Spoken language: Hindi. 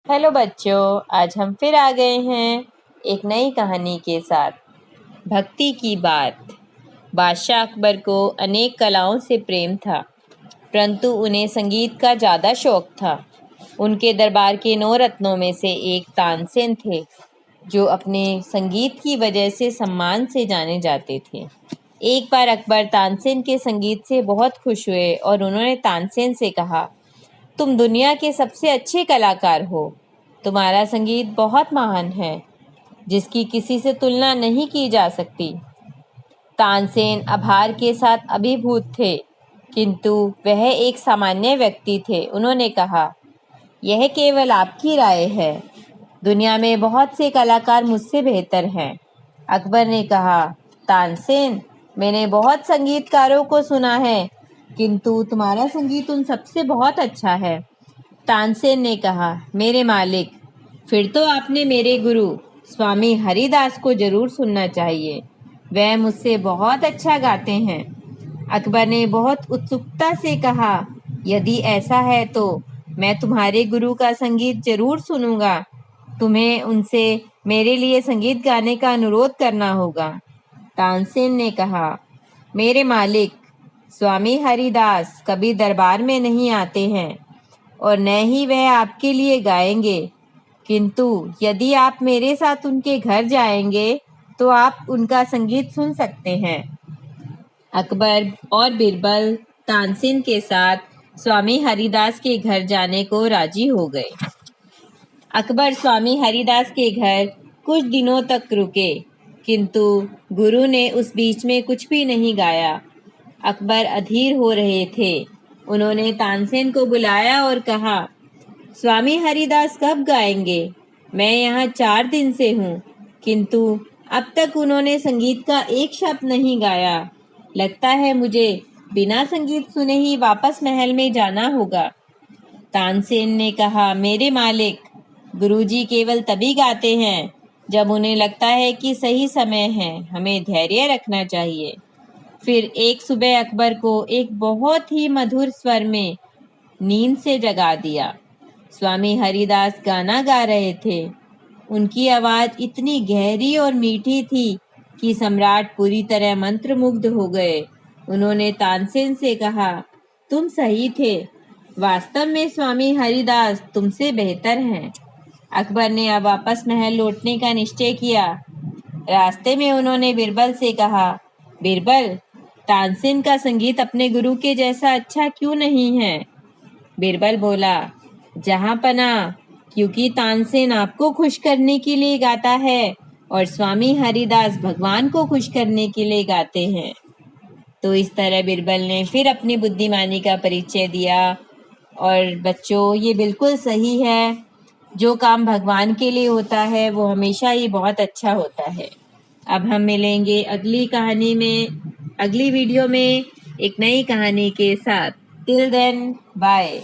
हेलो बच्चों, आज हम फिर आ गए हैं एक नई कहानी के साथ। भक्ति की बात। बादशाह अकबर को अनेक कलाओं से प्रेम था, परंतु उन्हें संगीत का ज़्यादा शौक था। उनके दरबार के 9 रत्नों में से एक तानसेन थे, जो अपने संगीत की वजह से सम्मान से जाने जाते थे। एक बार अकबर तानसेन के संगीत से बहुत खुश हुए और उन्होंने तानसेन से कहा, तुम दुनिया के सबसे अच्छे कलाकार हो। तुम्हारा संगीत बहुत महान है, जिसकी किसी से तुलना नहीं की जा सकती। तानसेन आभार के साथ अभिभूत थे, किंतु वह एक सामान्य व्यक्ति थे। उन्होंने कहा, यह केवल आपकी राय है। दुनिया में बहुत से कलाकार मुझसे बेहतर हैं। अकबर ने कहा, तानसेन, मैंने बहुत संगीतकारों को सुना है, किंतु तुम्हारा संगीत उन सबसे बहुत अच्छा है। तानसेन ने कहा, मेरे मालिक, फिर तो आपने मेरे गुरु स्वामी हरिदास को जरूर सुनना चाहिए। वह मुझसे बहुत अच्छा गाते हैं। अकबर ने बहुत उत्सुकता से कहा, यदि ऐसा है तो मैं तुम्हारे गुरु का संगीत जरूर सुनूंगा। तुम्हें उनसे मेरे लिए संगीत गाने का अनुरोध करना होगा। तानसेन ने कहा, मेरे मालिक, स्वामी हरिदास कभी दरबार में नहीं आते हैं और न ही वह आपके लिए गाएंगे, किंतु यदि आप मेरे साथ उनके घर जाएंगे तो आप उनका संगीत सुन सकते हैं। अकबर और बिरबल तानसेन के साथ स्वामी हरिदास के घर जाने को राजी हो गए। अकबर स्वामी हरिदास के घर कुछ दिनों तक रुके, किंतु गुरु ने उस बीच में कुछ भी नहीं गाया। अकबर अधीर हो रहे थे। उन्होंने तानसेन को बुलाया और कहा, स्वामी हरिदास कब गाएंगे? मैं यहाँ 4 दिन से हूँ, किंतु अब तक उन्होंने संगीत का एक शब्द नहीं गाया। लगता है मुझे बिना संगीत सुने ही वापस महल में जाना होगा। तानसेन ने कहा, मेरे मालिक, गुरुजी केवल तभी गाते हैं जब उन्हें लगता है कि सही समय है। हमें धैर्य रखना चाहिए। फिर एक सुबह अकबर को एक बहुत ही मधुर स्वर में नींद से जगा दिया। स्वामी हरिदास गाना गा रहे थे। उनकी आवाज इतनी गहरी और मीठी थी कि सम्राट पूरी तरह मंत्रमुग्ध हो गए। उन्होंने तानसेन से कहा, तुम सही थे। वास्तव में स्वामी हरिदास तुमसे बेहतर हैं। अकबर ने अब वापस महल लौटने का निश्चय किया। रास्ते में उन्होंने बिरबल से कहा, बिरबल, तानसेन का संगीत अपने गुरु के जैसा अच्छा क्यों नहीं है? बिरबल बोला, जहां पना, क्योंकि तानसेन आपको खुश करने के लिए गाता है और स्वामी हरिदास भगवान को खुश करने के लिए गाते हैं। तो इस तरह बिरबल ने फिर अपनी बुद्धिमानी का परिचय दिया। और बच्चों, ये बिल्कुल सही है। जो काम भगवान के लिए होता है वो हमेशा ही बहुत अच्छा होता है। अब हम मिलेंगे अगली कहानी में, अगली वीडियो में एक नई कहानी के साथ। Till then, bye.